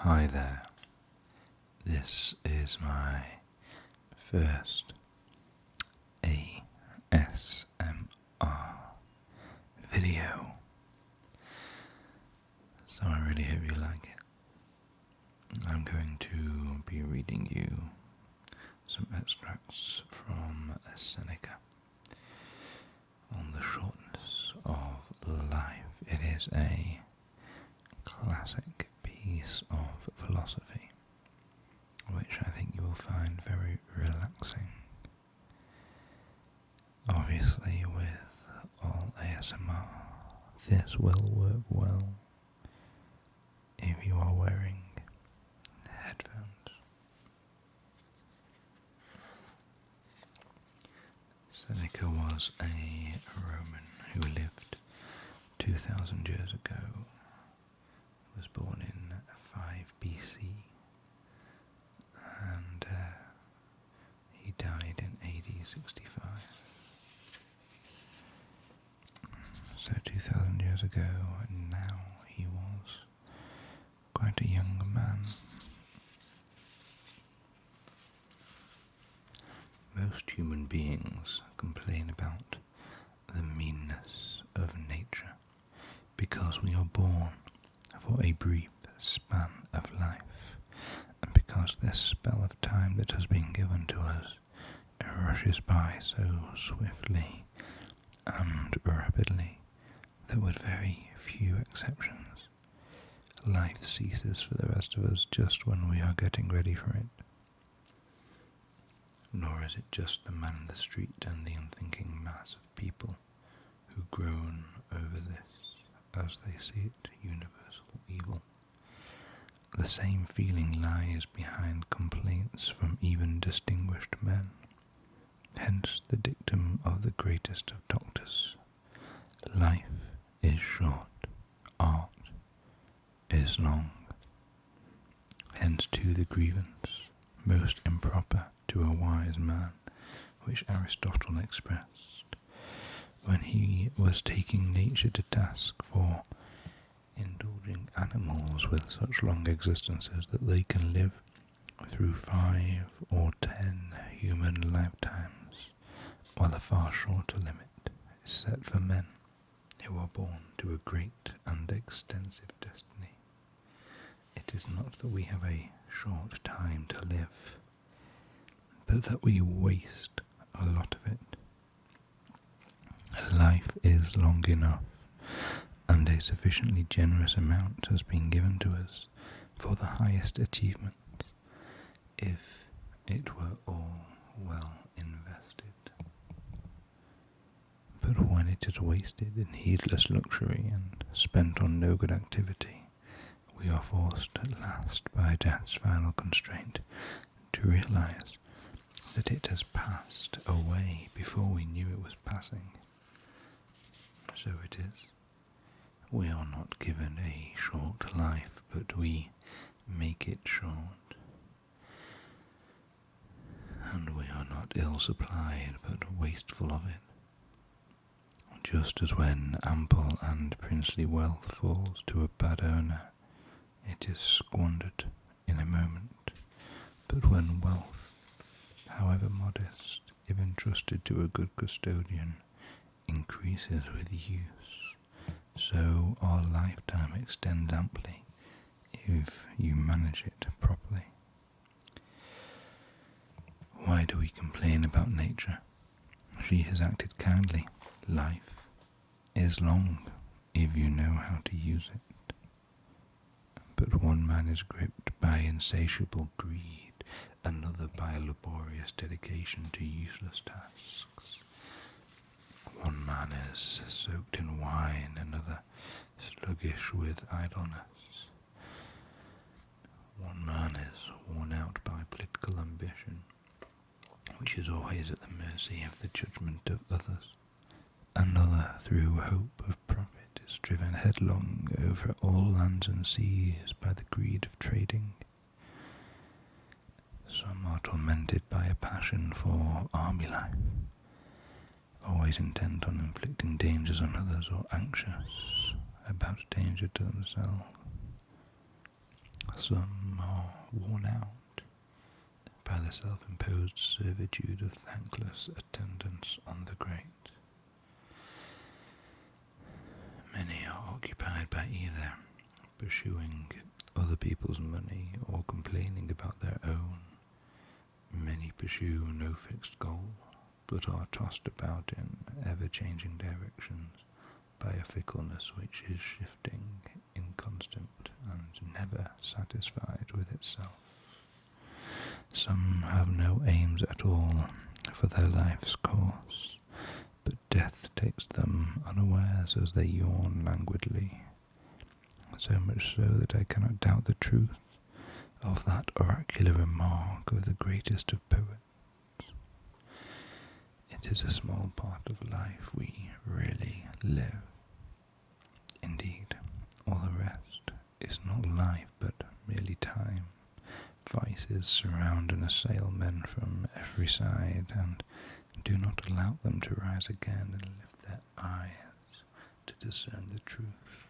Hi there, this is my first ASMR video, so I really hope you like it. I'm going to be reading you some extracts from Seneca on the shortness of life. It is a classic piece of philosophy, which I think you will find very relaxing. Obviously, with all ASMR, this will work well if you are wearing headphones. Seneca was a Roman who lived 2,000 years ago. He was born in 5 BC and he died in AD 65. So 2,000 years ago, and now he was quite a young man. Most human beings complain about the meanness of nature because we are born for a brief span of life, and because this spell of time that has been given to us rushes by so swiftly and rapidly that with very few exceptions, life ceases for the rest of us just when we are getting ready for it. Nor is it just the man in the street and the unthinking mass of people who groan over this as they see it universal evil. The same feeling lies behind complaints from even distinguished men. Hence the dictum of the greatest of doctors: life is short, art is long. Hence too the grievance, most improper to a wise man, which Aristotle expressed when he was taking nature to task for indulging animals with such long existences that they can live through 5 or 10 human lifetimes, while a far shorter limit is set for men who are born to a great and extensive destiny. It is not that we have a short time to live, but that we waste a lot of it. Life is long enough, and a sufficiently generous amount has been given to us for the highest achievements, if it were all well invested. But when it is wasted in heedless luxury and spent on no good activity, we are forced at last by death's final constraint to realize that it has passed away before we knew it was passing. So it is. We are not given a short life, but we make it short. And we are not ill-supplied, but wasteful of it. Just as when ample and princely wealth falls to a bad owner, it is squandered in a moment. But when wealth, however modest, if entrusted to a good custodian, increases with use, so our lifetime extends amply if you manage it properly. Why do we complain about nature? She has acted kindly. Life is long if you know how to use it. But one man is gripped by insatiable greed, another by laborious dedication to useless tasks. One man is soaked in wine, another sluggish with idleness. One man is worn out by political ambition, which is always at the mercy of the judgment of others. Another, through hope of profit, is driven headlong over all lands and seas by the greed of trading. Some are tormented by a passion for army life, always intent on inflicting dangers on others or anxious about danger to themselves. some are worn out by the self-imposed servitude of thankless attendance on the great. Many are occupied by either pursuing other people's money or complaining about their own. Many pursue no fixed goal, but are tossed about in ever-changing directions by a fickleness which is shifting, inconstant, and never satisfied with itself. Some have no aims at all for their life's course, but death takes them unawares as they yawn languidly, so much so that I cannot doubt the truth of that oracular remark of the greatest of poets. It is a small part of life we really live. Indeed, all the rest is not life but merely time. Vices surround and assail men from every side, and do not allow them to rise again and lift their eyes to discern the truth,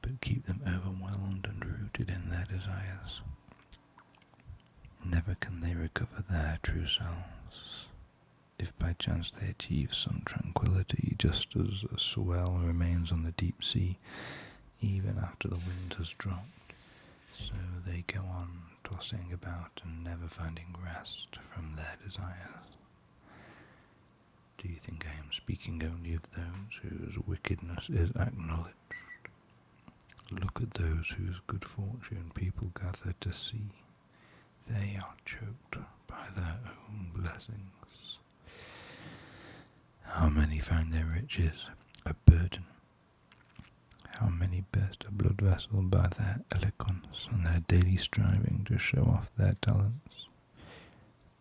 but keep them overwhelmed and rooted in their desires. Never can they recover their true selves. If by chance they achieve some tranquility, just as a swell remains on the deep sea, even after the wind has dropped, so they go on tossing about and never finding rest from their desires. Do you think I am speaking only of those whose wickedness is acknowledged? Look at those whose good fortune people gather to see. They are choked by their own blessings. How many find their riches a burden? How many burst a blood vessel by their eloquence and their daily striving to show off their talents?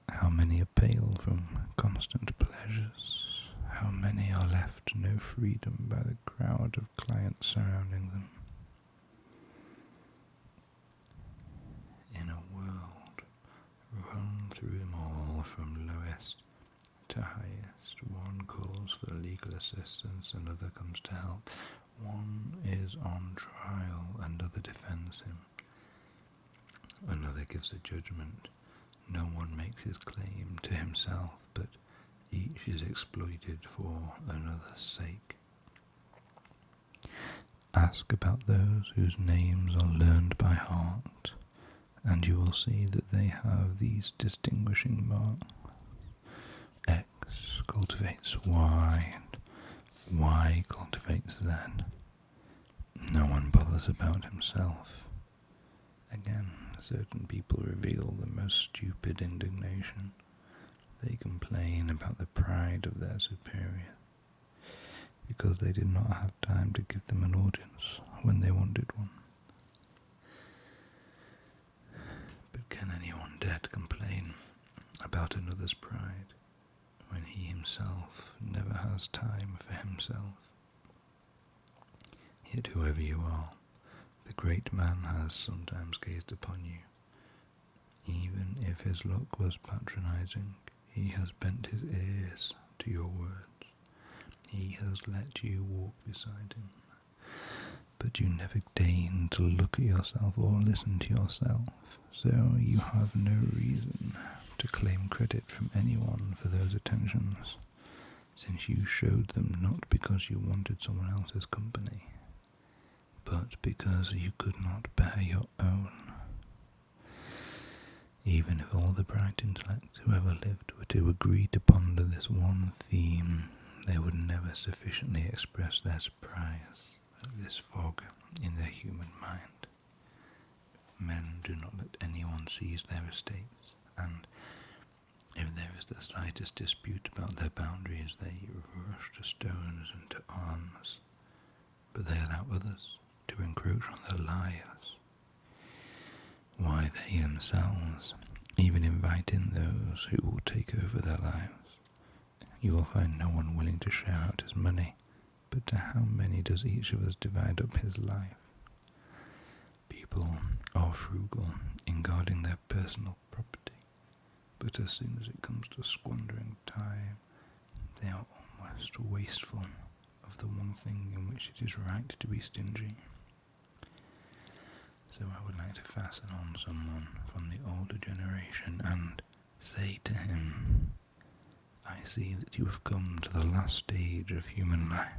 How many are pale from constant pleasures? How many are left no freedom by the crowd of clients surrounding them? In a world run through them all from lowest to highest, one calls for legal assistance, another comes to help. One is on trial, another defends him. Another gives a judgment. No one makes his claim to himself, but each is exploited for another's sake. Ask about those whose names are learned by heart, and you will see that they have these distinguishing marks. X cultivates Y, and Y cultivates Z. No one bothers about himself. Again, certain people reveal the most stupid indignation. They complain about the pride of their superior, because they did not have time to give them an audience when they wanted one. But can anyone dare to complain about another's pride when he himself never has time for himself? Yet whoever you are, the great man has sometimes gazed upon you. Even if his look was patronizing, he has bent his ears to your words. He has let you walk beside him. But you never deign to look at yourself or listen to yourself, so you have no reason to claim credit from anyone for those attentions, since you showed them not because you wanted someone else's company, but because you could not bear your own. Even if all the bright intellects who ever lived were to agree to ponder this one theme, they would never sufficiently express their surprise at this fog in their human mind. Men do not let anyone seize their estates, and if there is the slightest dispute about their boundaries, they rush to stones and to arms, but they allow others to encroach on their lives. Why, they themselves even invite in those who will take over their lives. You will find no one willing to share out his money, but to how many does each of us divide up his life? People are frugal in guarding their personal property, but as soon as it comes to squandering time, they are almost wasteful of the one thing in which it is right to be stingy. So I would like to fasten on someone from the older generation and say to him, I see that you have come to the last stage of human life.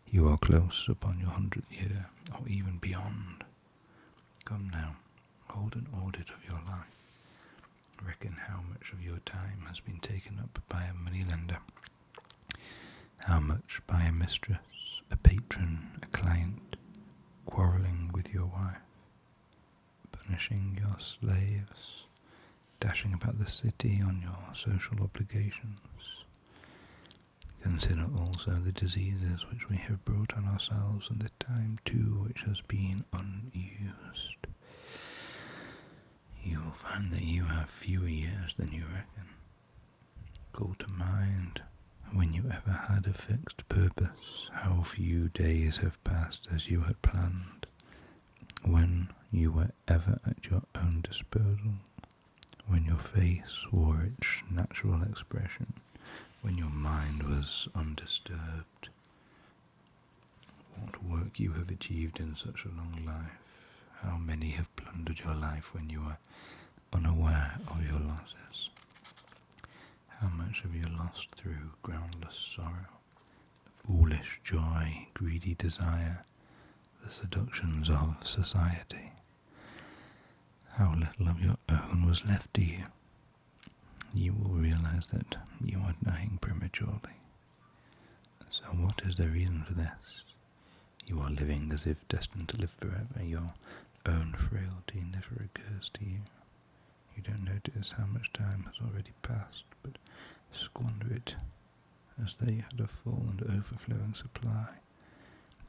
You are close upon your 100th year, or even beyond. Come now, hold an audit of your life. Reckon how much of your time has been taken up by a moneylender, how much by a mistress, a patron, a client, quarrelling with your wife, punishing your slaves, dashing about the city on your social obligations. Consider also the diseases which we have brought on ourselves and the time too which has been unused. You will find that you have fewer years than you reckon. Call to mind, when you ever had a fixed purpose, how few days have passed as you had planned, when you were ever at your own disposal, when your face wore its natural expression, when your mind was undisturbed. What work you have achieved in such a long life, how many have plundered your life when you were unaware of your losses. How much have you lost through groundless sorrow, foolish joy, greedy desire, the seductions of society? How little of your own was left to you. You will realize that you are dying prematurely. So what is the reason for this? You are living as if destined to live forever. Your own frailty never occurs to you. You don't notice how much time has already passed, but squander it as though you had a full and overflowing supply,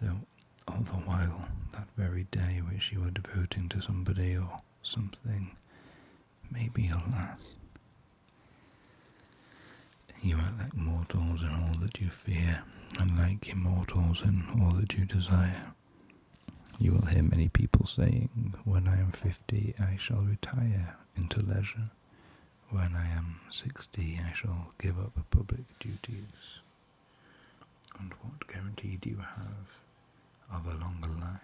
though all the while that very day which you are devoting to somebody or something may be your last. You are like mortals in all that you fear, and like immortals in all that you desire. You will hear many people saying, when I am 50 I shall retire into leisure. When I am 60 I shall give up public duties. And what guarantee do you have of a longer life?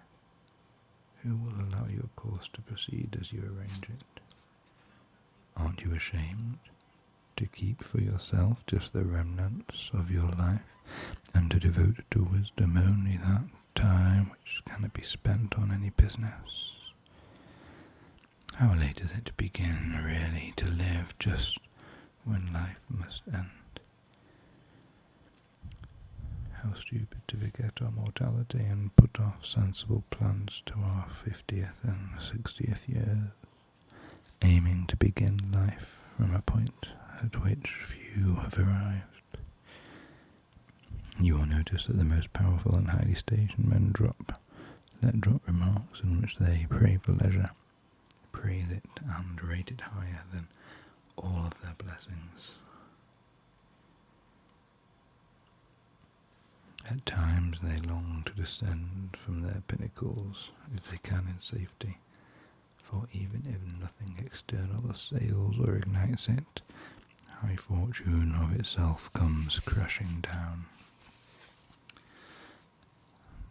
Who will allow your course to proceed as you arrange it? Aren't you ashamed to keep for yourself just the remnants of your life, and to devote to wisdom only that time which cannot be spent on any business? How late is it to begin, really, to live just when life must end? How stupid to forget our mortality and put off sensible plans to our 50th and 60th years, aiming to begin life from a point at which few have arrived. You will notice that the most powerful and highly stationed men let drop remarks in which they pray for leisure, praise it and rate it higher than all of their blessings. At times they long to descend from their pinnacles if they can in safety, for even if nothing external assails or ignites it, high fortune of itself comes crashing down.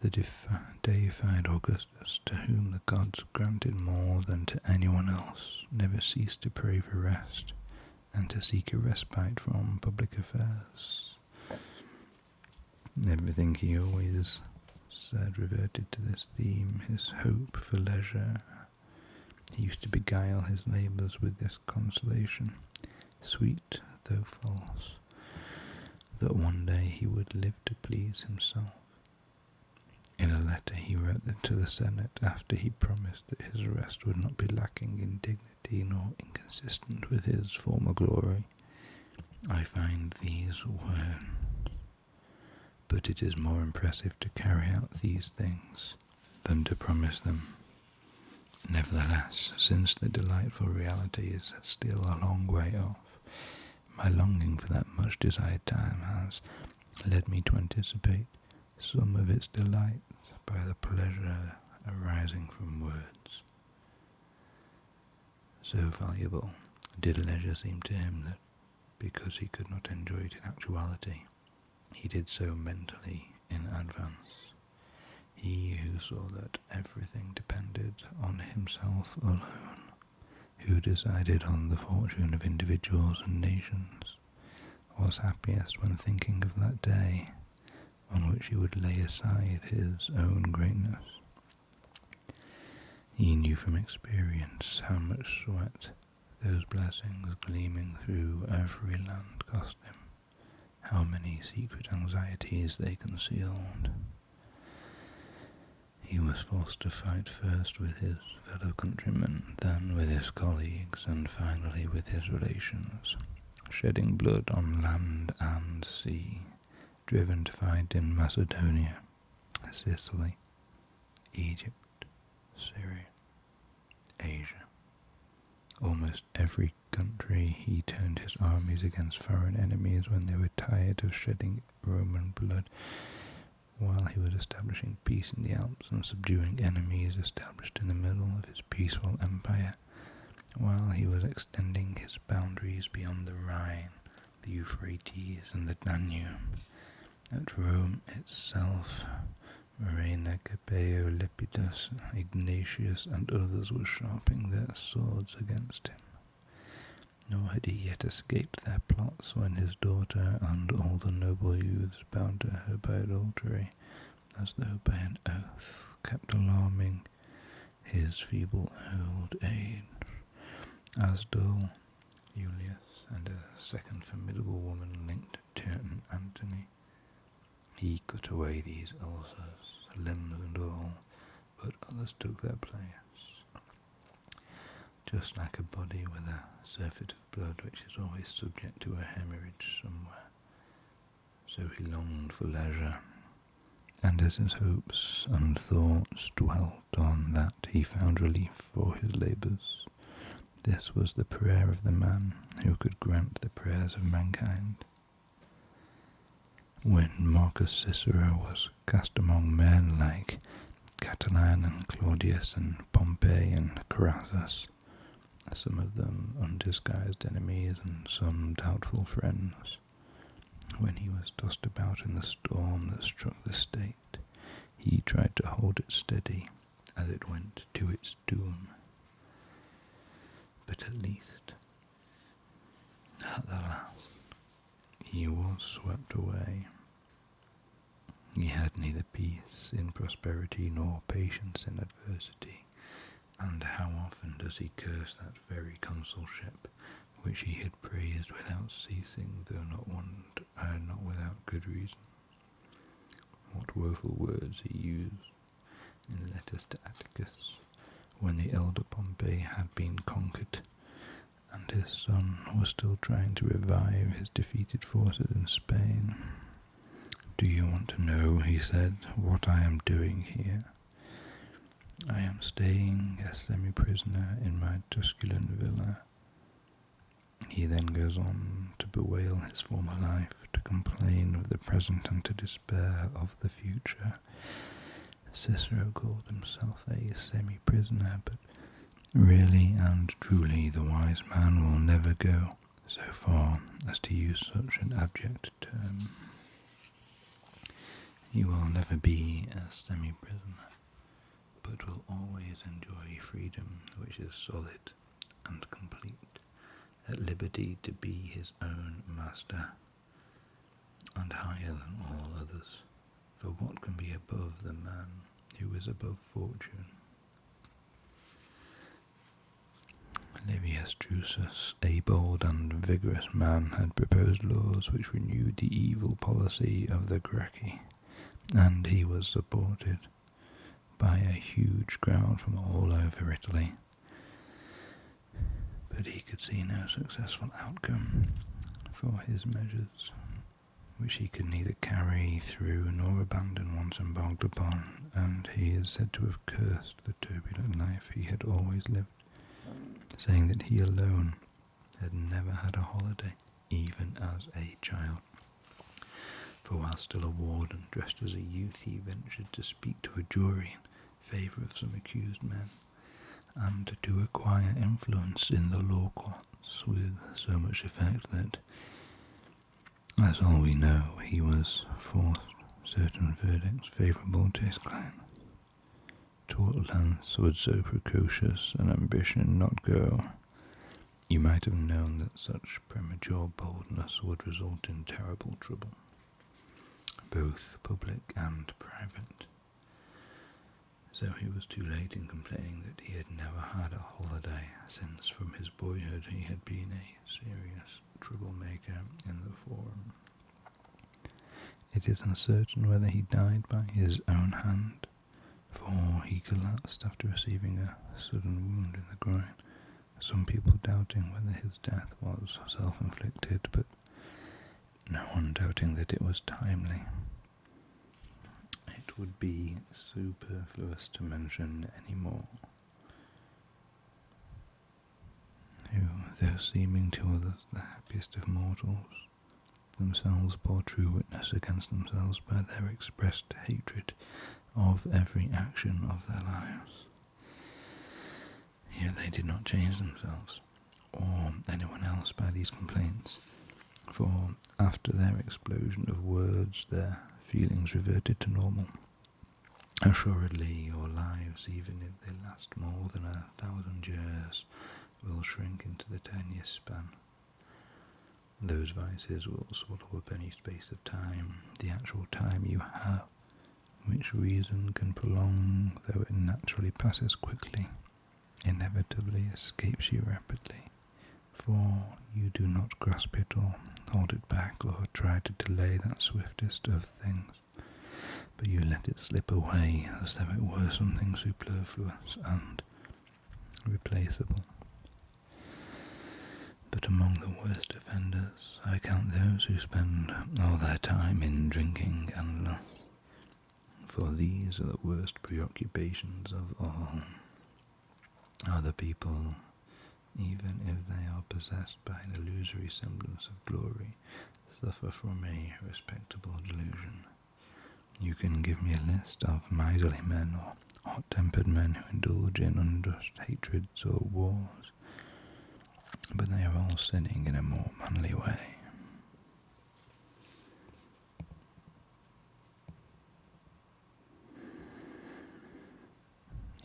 The deified Augustus, to whom the gods granted more than to anyone else, never ceased to pray for rest and to seek a respite from public affairs. Everything he always said reverted to this theme, his hope for leisure. He used to beguile his labours with this consolation, sweet though false, that one day he would live to please himself. In a letter he wrote to the Senate after he promised that his rest would not be lacking in dignity nor inconsistent with his former glory, I find these words: but it is more impressive to carry out these things than to promise them. Nevertheless, since the delightful reality is still a long way off, my longing for that much desired time has led me to anticipate some of its delights by the pleasure arising from words. So valuable did leisure seem to him that, because he could not enjoy it in actuality, he did so mentally in advance. He who saw that everything depended on himself alone, who decided on the fortune of individuals and nations, was happiest when thinking of that day on which he would lay aside his own greatness. He knew from experience how much sweat those blessings gleaming through every land cost him, how many secret anxieties they concealed. He was forced to fight first with his fellow countrymen, then with his colleagues, and finally with his relations, shedding blood on land and sea, driven to fight in Macedonia, Sicily, Egypt, Syria, Asia. Almost every country he turned his armies against foreign enemies when they were tired of shedding Roman blood, while he was establishing peace in the Alps and subduing enemies established in the middle of his peaceful empire, while he was extending his boundaries beyond the Rhine, the Euphrates and the Danube. At Rome itself, Murena, Capeo, Lepidus, Ignatius, and others were sharpening their swords against him. Nor had he yet escaped their plots when his daughter and all the noble youths bound to her by adultery, as though by an oath, kept alarming his feeble old age. As dull, Julius and a second formidable woman linked to Antony. He cut away these ulcers, limbs and all, but others took their place. Just like a body with a surfeit of blood which is always subject to a hemorrhage somewhere, so he longed for leisure, and as his hopes and thoughts dwelt on that, he found relief for his labours. This was the prayer of the man who could grant the prayers of mankind. When Marcus Cicero was cast among men like Catiline and Claudius and Pompey and Crassus, some of them undisguised enemies and some doubtful friends, when he was tossed about in the storm that struck the state, he tried to hold it steady as it went to its doom. But at least, at the last, he was swept away. He had neither peace in prosperity nor patience in adversity, and how often does he curse that very consulship which he had praised without ceasing, though not without good reason. What woeful words he used in letters to Atticus, when the elder Pompey had been conquered, and his son was still trying to revive his defeated forces in Spain. "Do you want to know," he said, "what I am doing here? I am staying a semi-prisoner in my Tusculan villa." He then goes on to bewail his former life, to complain of the present and to despair of the future. Cicero called himself a semi-prisoner, but really and truly the wise man will never go so far as to use such an abject term. He will never be a semi-prisoner, but will always enjoy freedom which is solid and complete, at liberty to be his own master, and higher than all others, for what can be above the man who is above fortune? Livius Drusus, a bold and vigorous man, had proposed laws which renewed the evil policy of the Gracchi, and he was supported by a huge crowd from all over Italy. But he could see no successful outcome for his measures, which he could neither carry through nor abandon once embarked upon, and he is said to have cursed the turbulent life he had always lived, saying that he alone had never had a holiday, even as a child. For while still a warden, dressed as a youth, he ventured to speak to a jury in favour of some accused men, and to acquire influence in the law courts with so much effect that, as all we know, he was forced certain verdicts favourable to his client. to what lengths would so precocious an ambition not go? You might have known that such premature boldness would result in terrible trouble, both public and private. So he was too late in complaining that he had never had a holiday, since from his boyhood he had been a serious troublemaker in the forum. It is uncertain whether he died by his own hand, for he collapsed after receiving a sudden wound in the groin, some people doubting whether his death was self-inflicted, but no one doubting that it was timely. It would be superfluous to mention any more, who, though seeming to others the happiest of mortals, themselves bore true witness against themselves by their expressed hatred of every action of their lives. Yet they did not change themselves, or anyone else, by these complaints, for after their explosion of words their feelings reverted to normal. Assuredly your lives, even if they last more than 1,000 years, will shrink into the 10-year span. Those vices will swallow up any space of time, the actual time you have, which reason can prolong, though it naturally passes quickly, inevitably escapes you rapidly, for you do not grasp it or hold it back or try to delay that swiftest of things, but you let it slip away as though it were something superfluous and replaceable. But among the worst offenders I count those who spend all their time in drinking and lust, for these are the worst preoccupations of all. Other people, even if they are possessed by an illusory semblance of glory, suffer from a respectable delusion. You can give me a list of miserly men or hot-tempered men who indulge in unjust hatreds or wars, but they are all sinning in a more manly way.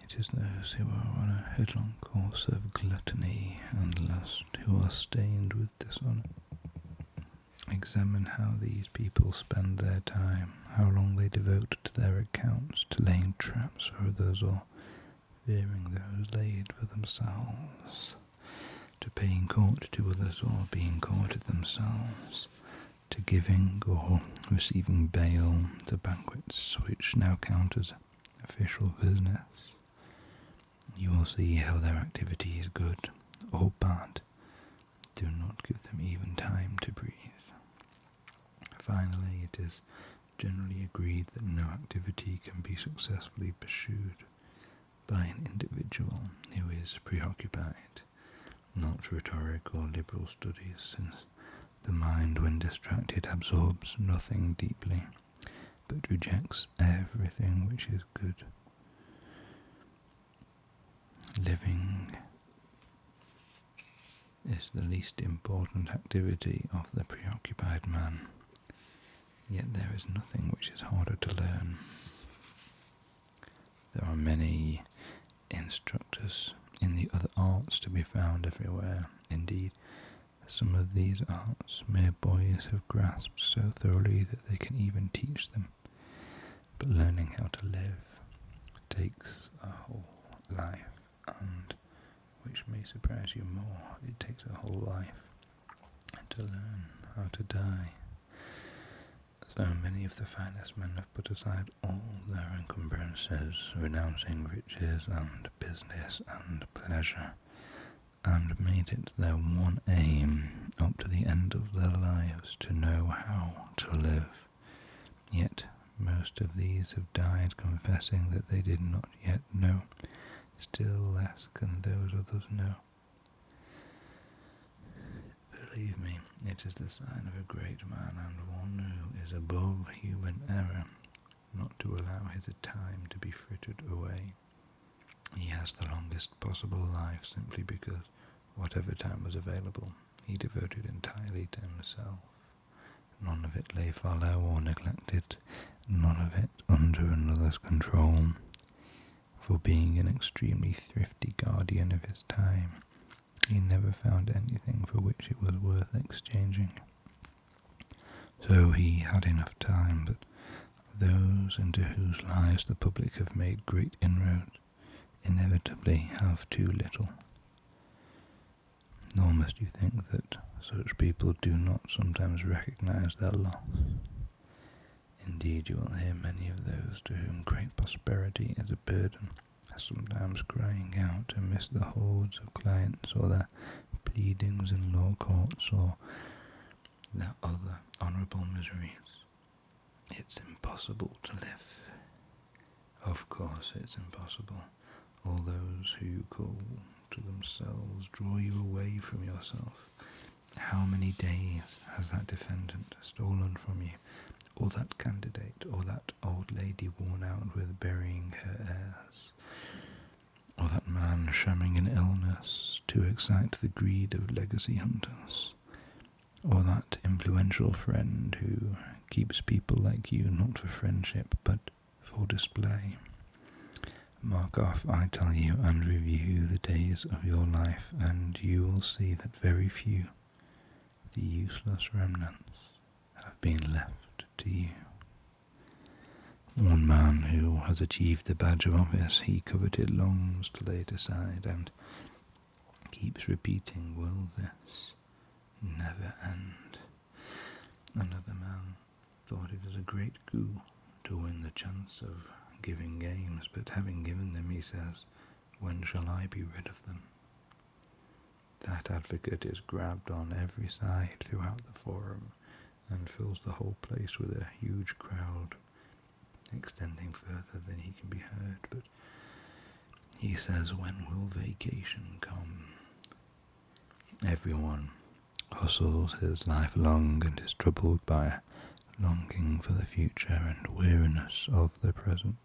It is those who are on a headlong course of gluttony and lust who are stained with dishonour. Examine how these people spend their time, how long they devote to their accounts, to laying traps for others or fearing those laid for themselves, to paying court to others or being courted themselves, to giving or receiving bail, to banquets which now count as official business. You will see how their activity is good or bad. Do not give them even time to breathe. Finally, it is generally agreed that no activity can be successfully pursued by an individual who is preoccupied, not rhetoric or liberal studies, since the mind, when distracted, absorbs nothing deeply, but rejects everything which is good. Living is the least important activity of the preoccupied man, yet there is nothing which is harder to learn. There are many instructors in the other arts to be found everywhere. Indeed, some of these arts mere boys have grasped so thoroughly that they can even teach them. But learning how to live takes a whole life, and, which may surprise you more, it takes a whole life to learn how to die. So many of the finest men have put aside all their encumbrances, renouncing riches and business and pleasure, and made it their one aim, up to the end of their lives, to know how to live. Yet most of these have died confessing that they did not yet know, still less can those others know. Believe me, it is the sign of a great man and one who is above human error, not to allow his time to be frittered away. He has the longest possible life simply because whatever time was available, he devoted entirely to himself. None of it lay fallow or neglected, none of it under another's control. for being an extremely thrifty guardian of his time, he never found anything for which it was worth exchanging. So he had enough time, but those into whose lives the public have made great inroads inevitably have too little. Nor must you think that such people do not sometimes recognize their loss. Indeed, you will hear many of those to whom great prosperity is a burden, sometimes crying out to miss the hordes of clients or their pleadings in law courts or their other honourable miseries. It's impossible to live. Of course it's impossible. All those who you call to themselves draw you away from yourself. How many days has that defendant stolen from you, or that candidate, or that old lady worn out with burying her heirs, or that man shamming an illness to excite the greed of legacy hunters, or that influential friend who keeps people like you not for friendship but for display. Mark off, I tell you, and review the days of your life, and you will see that very few, the useless remnants, have been left to you. One man who has achieved the badge of office he coveted longs to lay it aside, and keeps repeating, will this never end? Another man thought it was a great coup to win the chance of giving games, but having given them, he says, when shall I be rid of them? That advocate is grabbed on every side throughout the forum, and fills the whole place with a huge crowd, extending further than he can be heard, but he says, when will vacation come? Everyone hustles his life along and is troubled by a longing for the future and weariness of the present.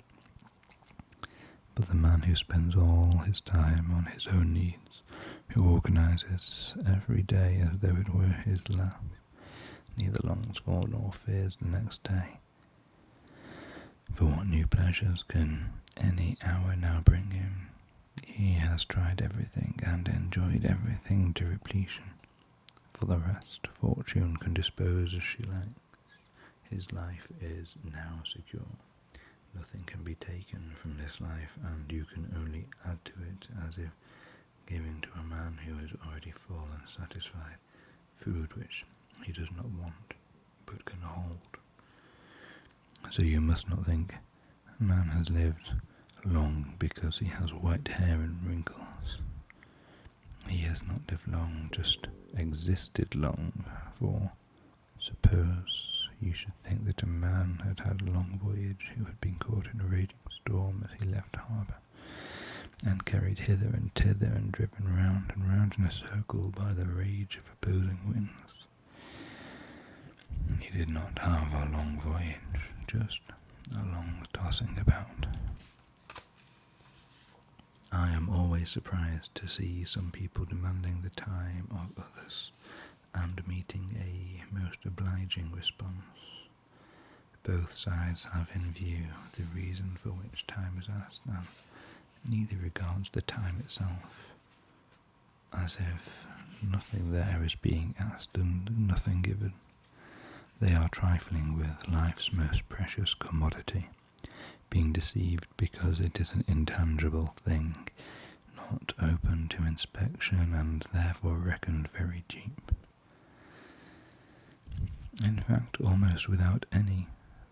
But the man who spends all his time on his own needs, who organizes every day as though it were his last, neither longs for nor fears the next day. For what new pleasures can any hour now bring him? He has tried everything and enjoyed everything to repletion. For the rest, fortune can dispose as she likes. His life is now secure. Nothing can be taken from this life, and you can only add to it as if giving to a man who is already full and satisfied food which he does not want but can hold. So you must not think a man has lived long because he has white hair and wrinkles. He has not lived long, just existed long, for suppose you should think that a man had had a long voyage who had been caught in a raging storm as he left harbour, and carried hither and thither and driven round and round in a circle by the rage of opposing winds. He did not have a long voyage, just a long tossing about. I am always surprised to see some people demanding the time of others and meeting a most obliging response. Both sides have in view the reason for which time is asked, and neither regards the time itself, as if nothing there is being asked and nothing given. They are trifling with life's most precious commodity, being deceived because it is an intangible thing, not open to inspection and therefore reckoned very cheap. In fact, almost without any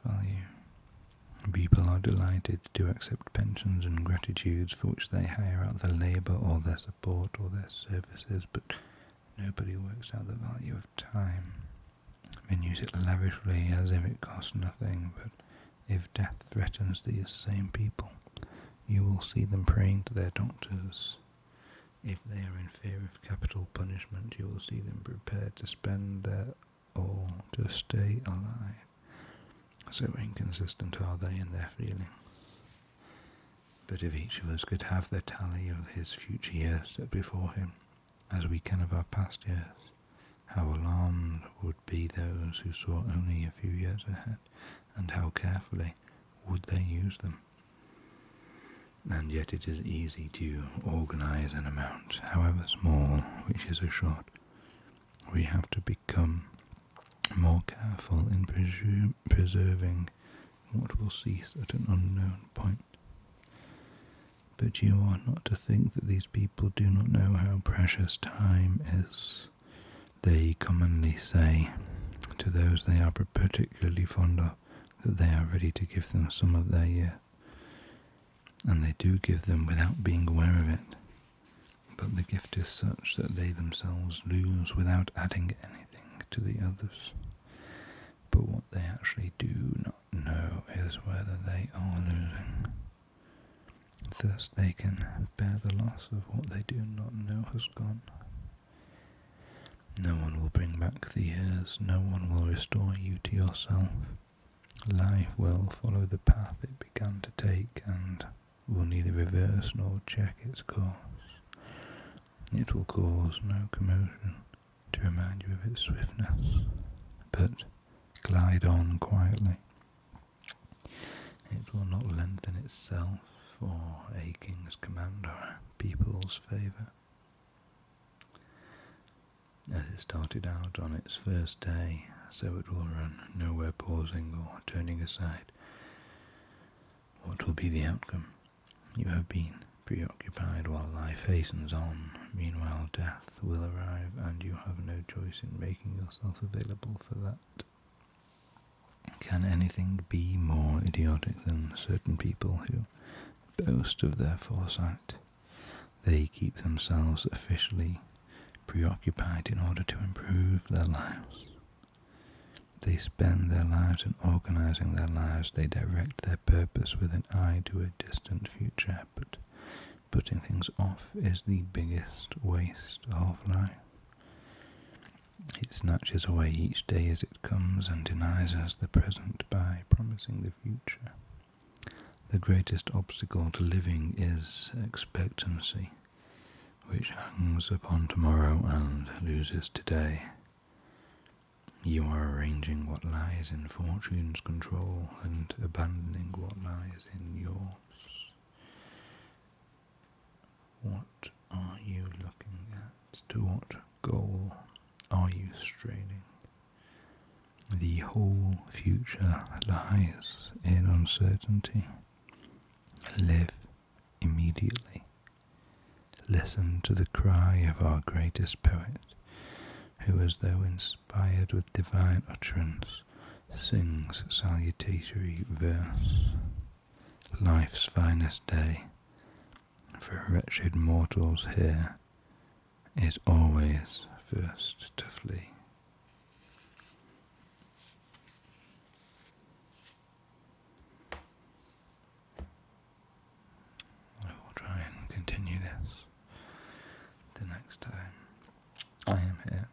value. People are delighted to accept pensions and gratitudes for which they hire out their labour or their support or their services, but nobody works out the value of time. Men use it lavishly as if it costs nothing, but if death threatens these same people, you will see them praying to their doctors. If they are in fear of capital punishment, you will see them prepared to spend their all to stay alive. So inconsistent are they in their feelings. But if each of us could have the tally of his future years set before him, as we can of our past years, how alarmed would be those who saw only a few years ahead, and how carefully would they use them. and yet it is easy to organize an amount, however small, which is assured. We have to become more careful in preserving what will cease at an unknown point. But you are not to think that these people do not know how precious time is. They commonly say to those they are particularly fond of that they are ready to give them some of their year, and they do give them without being aware of it. But the gift is such that they themselves lose without adding anything to the others. But what they actually do not know is whether they are losing. Thus they can bear the loss of what they do not know has gone. No one will bring back the years, no one will restore you to yourself. Life will follow the path it began to take and will neither reverse nor check its course. It will cause no commotion to remind you of its swiftness, but glide on quietly. It will not lengthen itself for a king's command or a people's favour. As it started out on its first day, so it will run, nowhere pausing or turning aside. What will be the outcome? You have been preoccupied while life hastens on. Meanwhile death will arrive, and you have no choice in making yourself available for that. Can anything be more idiotic than certain people who boast of their foresight? They keep themselves officially preoccupied in order to improve their lives. They spend their lives in organizing their lives. They direct their purpose with an eye to a distant future, but putting things off is the biggest waste of life. It snatches away each day as it comes and denies us the present by promising the future. The greatest obstacle to living is expectancy, which hangs upon tomorrow and loses today. You are arranging what lies in fortune's control and abandoning what lies in yours. What are you looking at? To what goal are you straining? The whole future lies in uncertainty. Live immediately. Listen to the cry of our greatest poet, who, as though inspired with divine utterance, sings salutatory verse. Life's finest day, for wretched mortals here, is always first to flee. I will try and continue this the next time I am here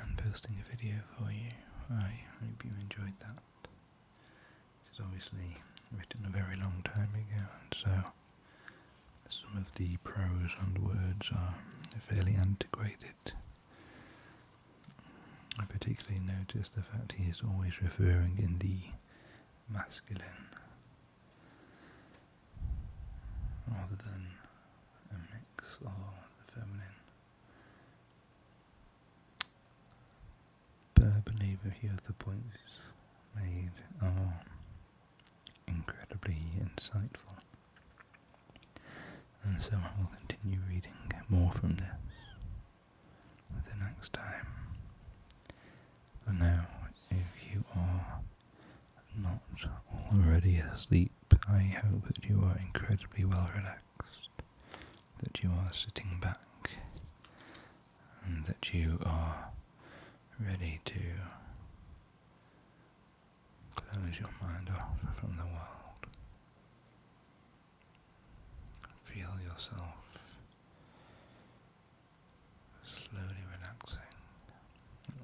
and posting a video for you. I hope you enjoyed that. It is obviously written a very long time ago, and so some of the prose and words are fairly antiquated. I particularly noticed the fact he is always referring in the masculine rather than a mix or the feminine. But I believe a few of the points made are incredibly insightful, and so I will continue reading more from this the next time. For now, if you are not already asleep, I hope that you are incredibly well relaxed, that you are sitting back, and that you are ready to close your mind off from the world. Feel yourself slowly relaxing,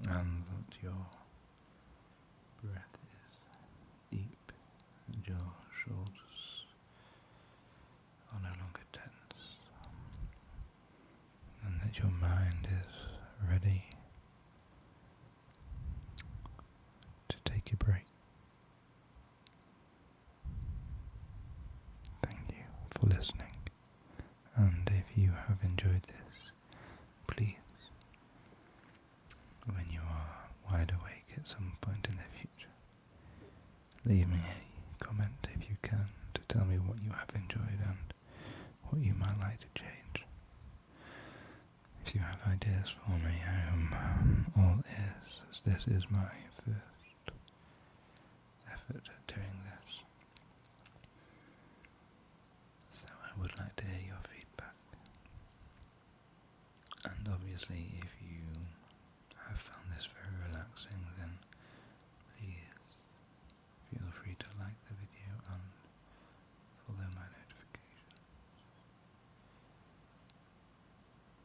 and that your breath is deep and your shoulders are no longer tense, and that your mind is ready to take a break. Thank And if you have enjoyed this, please, when you are wide awake at some point in the future, leave me a comment if you can to tell me what you have enjoyed and what you might like to change. If you have ideas for me, I am all ears, as this is my first effort at doing this. So I would like to hear your feedback. And obviously, if you have found this very relaxing, then please feel free to like the video and follow my notifications,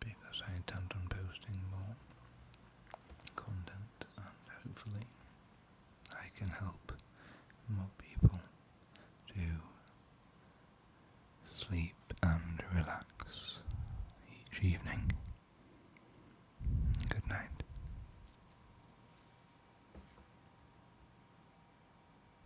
because I intend on posting more content, and hopefully I can help more people to sleep and relax each evening.